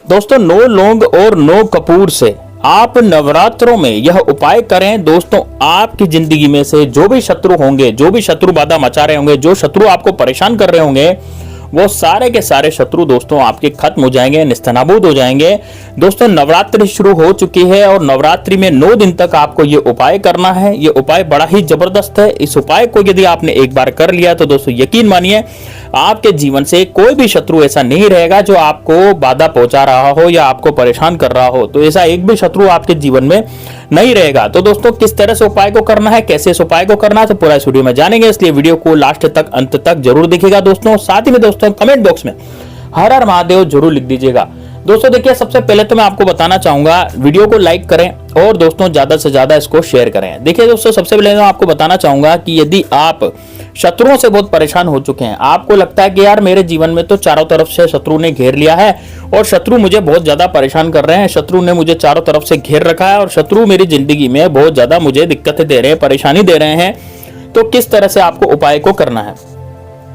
दोस्तों नो लौंग और नो कपूर से आप नवरात्रों में यह उपाय करें। दोस्तों आपकी जिंदगी में से जो भी शत्रु होंगे, जो भी शत्रु बाधा मचा रहे होंगे, जो शत्रु आपको परेशान कर रहे होंगे, वो सारे के सारे शत्रु दोस्तों आपके खत्म हो जाएंगे, निस्तनाबूद हो जाएंगे। दोस्तों नवरात्रि शुरू हो चुकी है और नवरात्रि में 9 दिन तक आपको ये उपाय करना है। ये उपाय बड़ा ही जबरदस्त है। इस उपाय को यदि आपने एक बार कर लिया तो दोस्तों यकीन मानिए आपके जीवन से कोई भी शत्रु ऐसा नहीं रहेगा जो आपको बाधा पहुंचा रहा हो या आपको परेशान कर रहा हो। तो ऐसा एक भी शत्रु आपके जीवन में नहीं रहेगा। तो दोस्तों किस तरह से उपाय को करना है, कैसे इस उपाय को करना है, तो पूरा इस वीडियो में जानेंगे, इसलिए वीडियो को लास्ट तक अंत तक जरूर देखिएगा दोस्तों। साथ ही में दोस्तों कमेंट बॉक्स में हर हर महादेव जरूर लिख दीजिएगा। दोस्तों देखिए सबसे पहले तो मैं आपको बताना चाहूंगा वीडियो को लाइक करें और दोस्तों ज्यादा से ज्यादा इसको शेयर करें। देखिए दोस्तों सबसे पहले मैं आपको बताना चाहूंगा कि यदि आप शत्रुओं से बहुत परेशान हो चुके हैं, आपको लगता है कि यार मेरे जीवन में तो चारों तरफ से शत्रु ने घेर लिया है और शत्रु मुझे बहुत ज्यादा परेशान कर रहे हैं, शत्रु ने मुझे चारों तरफ से घेर रखा है और शत्रु मेरी जिंदगी में बहुत ज्यादा मुझे दिक्कतें दे रहे हैं, परेशानी दे रहे हैं, तो किस तरह से आपको उपाय को करना है।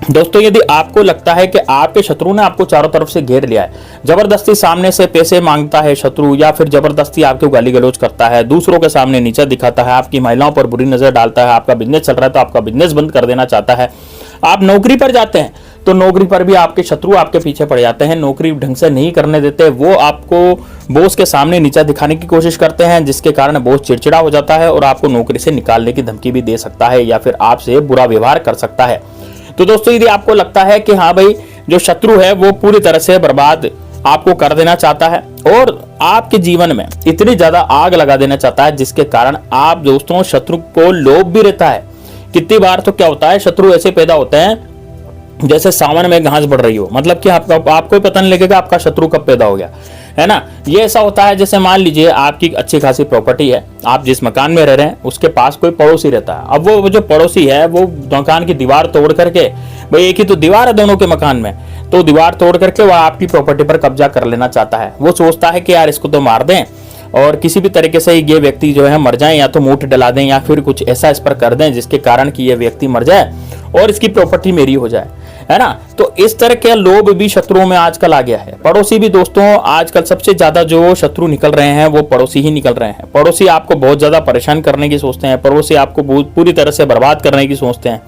दोस्तों यदि आपको लगता है कि आपके शत्रु ने आपको चारों तरफ से घेर लिया है, जबरदस्ती सामने से पैसे मांगता है शत्रु, या फिर जबरदस्ती आपको गाली गलौज करता है, दूसरों के सामने नीचा दिखाता है, आपकी महिलाओं पर बुरी नजर डालता है, आपका बिजनेस चल रहा है तो आपका बिजनेस बंद कर देना चाहता है, आप नौकरी पर जाते हैं तो नौकरी पर भी आपके शत्रु आपके पीछे पड़ जाते हैं, नौकरी ढंग से नहीं करने देते, वो आपको बॉस के सामने नीचा दिखाने की कोशिश करते हैं, जिसके कारण बॉस चिड़चिड़ा हो जाता है और आपको नौकरी से निकालने की धमकी भी दे सकता है या फिर आपसे बुरा व्यवहार कर सकता है। तो दोस्तों यदि आपको लगता है कि हाँ भाई जो शत्रु है वो पूरी तरह से बर्बाद आपको कर देना चाहता है और आपके जीवन में इतनी ज्यादा आग लगा देना चाहता है जिसके कारण आप दोस्तों शत्रु को लोभ भी रहता है। कितनी बार तो क्या होता है शत्रु ऐसे पैदा होते हैं जैसे सावन में घास बढ़ रही हो, मतलब कि आपको पता नहीं लगेगा आपका शत्रु कब पैदा हो गया, है ना। ये ऐसा होता है जैसे मान लीजिए आपकी अच्छी खासी प्रॉपर्टी है, आप जिस मकान में रह रहे हैं उसके पास कोई पड़ोसी रहता है। अब वो जो पड़ोसी है वो मकान की दीवार तोड़ करके, भाई एक ही तो दीवार है दोनों के मकान में, तो दीवार तोड़ करके वह आपकी प्रॉपर्टी पर कब्जा कर लेना चाहता है। वो सोचता है कि यार इसको तो मार दें और किसी भी तरीके से ये व्यक्ति जो है मर जाए, या तो मूठ डला दें या फिर कुछ ऐसा इस पर कर दें जिसके कारण कि ये व्यक्ति मर जाए और इसकी प्रॉपर्टी मेरी हो जाए, है ना। तो इस तरह के लोभ भी शत्रुओं में आजकल आ गया है। पड़ोसी भी दोस्तों आजकल सबसे ज्यादा जो शत्रु निकल रहे हैं वो पड़ोसी ही निकल रहे हैं। पड़ोसी आपको बहुत ज्यादा परेशान करने की सोचते हैं, पड़ोसी आपको पूरी तरह से बर्बाद करने की सोचते हैं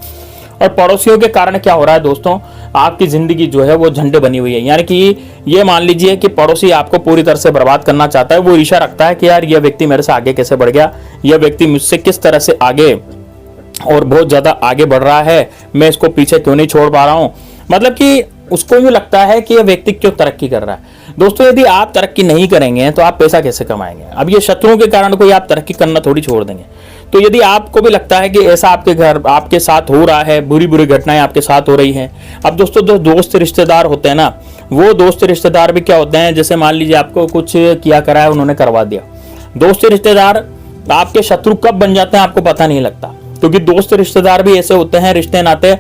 और पड़ोसियों के कारण क्या हो रहा है दोस्तों, आपकी जिंदगी जो है वो झंडे बनी हुई है। यानी कि ये मान लीजिए कि पड़ोसी आपको पूरी तरह से बर्बाद करना चाहता है। वो ईर्ष्या रखता है कि यार यह व्यक्ति मेरे से आगे कैसे बढ़ गया, यह व्यक्ति मुझसे किस तरह से आगे और बहुत ज्यादा आगे बढ़ रहा है, मैं इसको पीछे क्यों नहीं छोड़ पा रहा हूं। मतलब कि उसको यूं लगता है कि यह व्यक्ति क्यों तरक्की कर रहा है। दोस्तों यदि आप तरक्की नहीं करेंगे तो आप पैसा कैसे कमाएंगे। अब ये शत्रुओं के कारण कोई आप तरक्की करना थोड़ी छोड़ देंगे। तो यदि आपको भी लगता है कि ऐसा आपके घर आपके साथ हो रहा है, बुरी बुरी घटनाएं आपके साथ हो रही हैं, अब दोस्तों जो दोस्त रिश्तेदार होते हैं ना, वो दोस्त रिश्तेदार भी क्या होते हैं, जैसे मान लीजिए आपको कुछ किया करा है उन्होंने करवा दिया, दोस्त रिश्तेदार आपके शत्रु कब बन जाते हैं आपको पता नहीं लगता। क्योंकि दोस्त रिश्तेदार भी ऐसे होते हैं रिश्ते नाते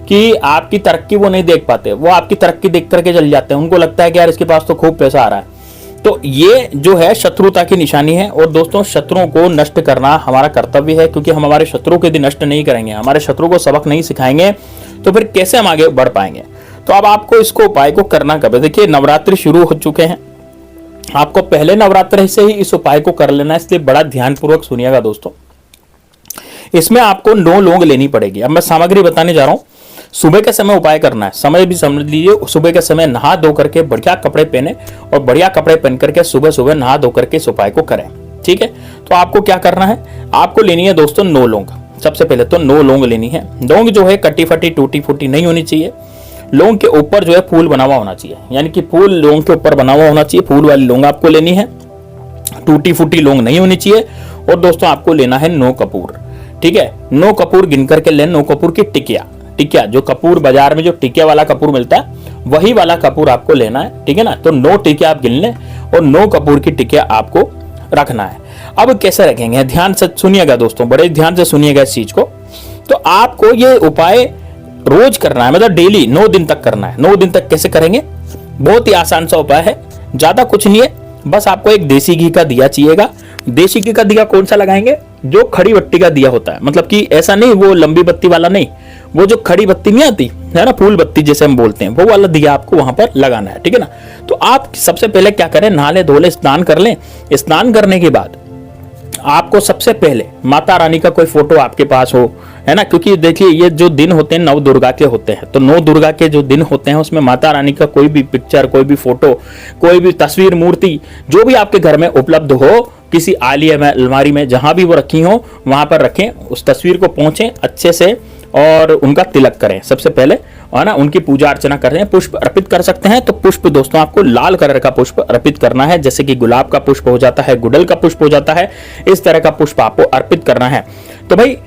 कि आपकी तरक्की वो नहीं देख पाते, वो आपकी तरक्की देख करके चल जाते हैं। उनको लगता है कि यार इसके पास तो खूब पैसा आ रहा है। तो ये जो है शत्रुता की निशानी है। और दोस्तों शत्रुओं को नष्ट करना हमारा कर्तव्य है, क्योंकि हम हमारे शत्रु को यदि नष्ट नहीं करेंगे, हमारे शत्रु को सबक नहीं सिखाएंगे, तो फिर कैसे हम आगे बढ़ पाएंगे। तो अब आपको इसको उपाय को करना कब है। देखिए नवरात्रि शुरू हो चुके हैं, आपको पहले नवरात्रि से ही इस उपाय को कर लेना है, इसलिए बड़ा ध्यानपूर्वक सुनिएगा दोस्तों। इसमें आपको 9 लौंग लेनी पड़ेगी। अब मैं सामग्री बताने जा रहा हूं। सुबह के समय उपाय करना है, समय भी समझ लीजिए। सुबह के समय नहा धो करके बढ़िया कपड़े पहने और बढ़िया कपड़े पहन करके सुबह सुबह नहा धो करके इस उपाय को करें, ठीक है। तो आपको क्या करना है, आपको लेनी है दोस्तों 9 लौंग। सबसे पहले तो 9 लौंग लेनी है। लौंग जो है कटी फटी टूटी फूटी नहीं होनी चाहिए। लौंग के ऊपर जो है फूल बना हुआ होना चाहिए, यानी कि फूल लौंग के ऊपर बना हुआ होना चाहिए। फूल वाली लौंग आपको लेनी है, टूटी फूटी लौंग नहीं होनी चाहिए। और दोस्तों आपको लेना है 9 कपूर, ठीक है। 9 कपूर गिन करके लें। 9 कपूर की टिकिया जो कपूर बाजार में जो टिकिया वाला कपूर मिलता है वही वाला कपूर आपको लेना है, ठीक है ना। तो 9 टिकिया आप गिन लें और 9 कपूर की टिकिया आपको रखना है। अब कैसे रखेंगे, ध्यान से सुनिएगा दोस्तों, बड़े ध्यान से सुनिएगा इस चीज को। तो आपको ये उपाय रोज करना है, मतलब डेली 9 दिन तक करना है। 9 दिन तक कैसे करेंगे, बहुत ही आसान सा उपाय है, ज्यादा कुछ नहीं है। बस आपको एक देसी घी का दिया चाहिएगा। देसी घी का दिया कौन सा लगाएंगे, जो खड़ी बत्ती का दिया होता है, मतलब कि ऐसा नहीं वो लंबी बत्ती वाला नहीं, वो जो खड़ी बत्ती नहीं आती है ना, फूल बत्ती जैसे हम बोलते हैं, वो वाला दिया आपको वहां पर लगाना है। ठीक है ना। तो आप सबसे पहले क्या करें, नहा धो ले, स्नान कर लें। स्नान करने के बाद आपको सबसे पहले माता रानी का कोई फोटो आपके पास हो, है ना, क्योंकि देखिए ये जो दिन होते हैं नव दुर्गा के होते हैं, तो नव दुर्गा के जो दिन होते हैं उसमें माता रानी का कोई भी पिक्चर, कोई भी फोटो, कोई भी तस्वीर, मूर्ति जो भी आपके घर में उपलब्ध हो, किसी आलिया में, अलमारी में, जहां भी वो रखी हो वहां पर रखें। उस तस्वीर को पोंछें अच्छे से और उनका तिलक करें सबसे पहले, और ना उनकी पूजा अर्चना करें। पुष्प अर्पित कर सकते हैं तो पुष्प दोस्तों आपको लाल कलर का पुष्प अर्पित करना है, जैसे कि गुलाब का पुष्प हो जाता है, गुड़हल का पुष्प हो जाता है, इस तरह का पुष्प आपको अर्पित करना है। तो भाई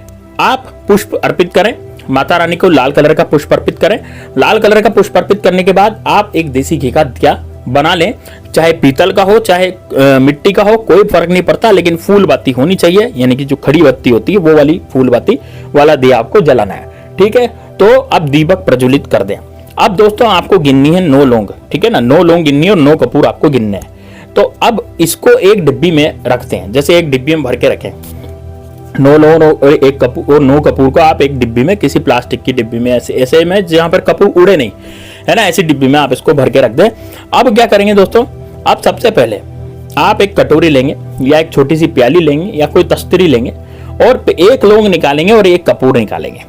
आप पुष्प अर्पित करें, माता रानी को लाल कलर का पुष्प अर्पित करें। लाल कलर का पुष्प अर्पित करने के बाद आप एक देसी घी का दिया बना लें, चाहे पीतल का हो चाहे मिट्टी का हो, कोई फर्क नहीं पड़ता, लेकिन फूल बाती होनी चाहिए, यानी कि जो खड़ी बत्ती होती है वो वाली फूल बाती वाला दिया आपको जलाना है। ठीक है। तो अब दीपक प्रज्वलित कर दें। अब दोस्तों आपको गिननी है 9 लौंग, ठीक है ना, 9 लौंग गिननी है और 9 कपूर आपको गिनने हैं। तो अब इसको एक डिब्बी में रखते हैं, जैसे एक डिब्बी में भर के रखें 9 लौंग और 1 कपूर, और 9 कपूर को आप एक डिब्बी में, किसी प्लास्टिक की डिब्बी में, ऐसे में जहां पर कपूर उड़े नहीं, है ना, ऐसी डिब्बी में आप इसको भर के रख दें। अब क्या करेंगे दोस्तों, अब सबसे पहले आप एक कटोरी लेंगे या एक छोटी सी प्याली लेंगे या कोई तस्तरी लेंगे और 1 लौंग निकालेंगे और 1 कपूर निकालेंगे।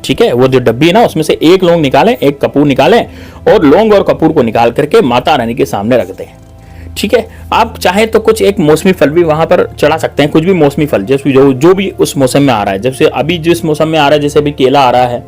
ठीक है, वो जो डब्बी है ना उसमें से 1 लौंग निकालें, 1 कपूर निकालें और लौंग और कपूर को निकाल करके माता रानी के सामने रख दें। ठीक है। आप चाहे तो कुछ एक मौसमी फल भी वहां पर चढ़ा सकते हैं, कुछ भी मौसमी फल, जैसे जो भी उस मौसम में आ रहा है, जैसे अभी जिस मौसम में आ रहा है, जैसे अभी केला आ रहा है,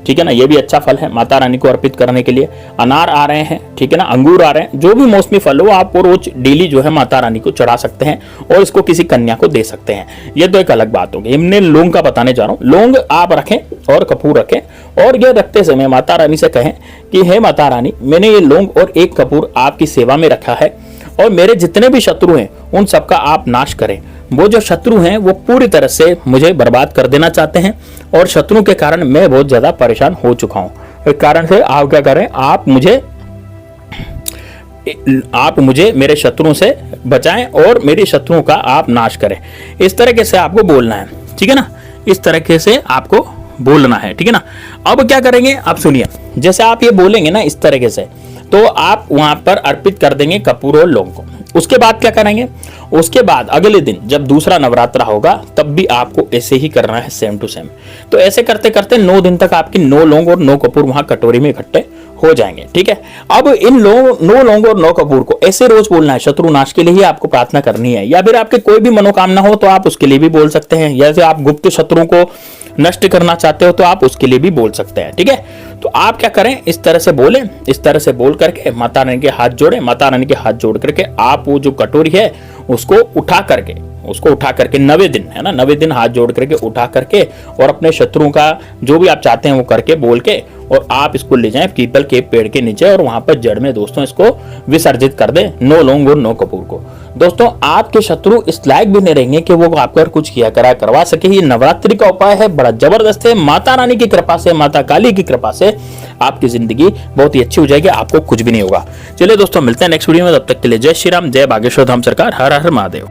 ठीक है ना, ये भी अच्छा फल है माता रानी को अर्पित करने के लिए। अनार आ रहे हैं, ठीक है ना, अंगूर आ रहे हैं, जो भी मौसमी फल हो आप रोज डेली जो है माता रानी को चढ़ा सकते हैं और इसको किसी कन्या को दे सकते हैं। ये तो एक अलग बात होगी। हमने लौंग का बताने जा रहा हूँ। लौंग आप रखें और कपूर रखें और ये रखते समय माता रानी से कहें कि हे माता रानी, मैंने ये लौंग और 1 कपूर आपकी सेवा में रखा है और मेरे जितने भी शत्रु हैं उन सबका आप नाश करें। वो जो शत्रु हैं वो पूरी तरह से मुझे बर्बाद कर देना चाहते हैं और शत्रु के कारण मैं बहुत ज्यादा परेशान हो चुका हूं। इस कारण से आप क्या करें, आप मुझे मेरे शत्रुओं से बचाएं और मेरे शत्रुओं का आप नाश करें। इस तरीके से आपको बोलना है, ठीक है ना, इस तरीके से आपको बोलना है, ठीक है ना। अब क्या करेंगे आप सुनिए, जैसे आप ये बोलेंगे ना इस तरीके से, तो आप वहां पर अर्पित कर देंगे कपूर और लौंग को। उसके बाद क्या करेंगे, उसके बाद अगले दिन जब दूसरा नवरात्रा होगा तब भी आपको ऐसे ही करना है, सेम टू सेम। तो ऐसे करते करते 9 दिन तक आपकी 9 लौंग और 9 कपूर वहां कटोरी में इकट्ठे हो जाएंगे। ठीक है। अब इन 9 लौंग और 9 कपूर को ऐसे रोज बोलना है, शत्रु नाश के लिए ही आपको प्रार्थना करनी है, या फिर आपके कोई भी मनोकामना हो तो आप उसके लिए भी बोल सकते हैं, या फिर आप गुप्त शत्रुओं को नष्ट करना चाहते हो तो आप उसके लिए भी बोल सकते हैं। ठीक है। तो आप क्या करें, इस तरह से बोले, इस तरह से बोल करके माता रानी के हाथ जोड़े, माता रानी के हाथ जोड़ करके आप वो जो कटोरी है उसको उठा करके 90 दिन, है ना, 90 दिन हाथ जोड़ करके उठा करके और अपने शत्रुओं का जो भी आप चाहते हैं वो करके बोल के, और आप इसको ले जाएं पीपल के पेड़ के नीचे और वहां पर जड़ में दोस्तों इसको विसर्जित कर दें, 9 लौंग और 9 कपूर को। दोस्तों आपके शत्रु इस लायक भी नहीं रहेंगे कि वो आपको कुछ किया करवा सके। ये नवरात्रि का उपाय है, बड़ा जबरदस्त है। माता रानी की कृपा से, माता काली की कृपा से आपकी जिंदगी बहुत ही अच्छी हो जाएगी, आपको कुछ भी नहीं होगा। चलिए दोस्तों मिलते हैं नेक्स्ट वीडियो में, तब तक के लिए जय श्री राम, जय बागेश्वर धाम सरकार, हर हर महादेव।